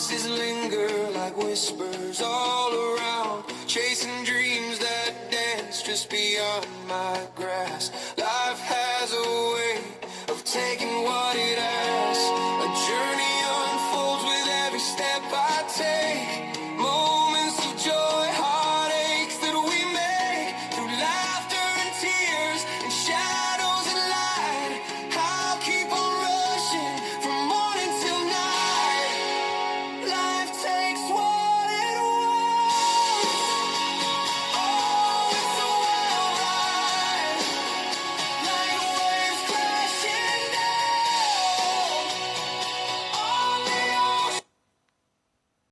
Promises linger like whispers all around, chasing dreams that dance just beyond my grasp. Life has a way of taking what it asks. A journey unfolds with every step I take.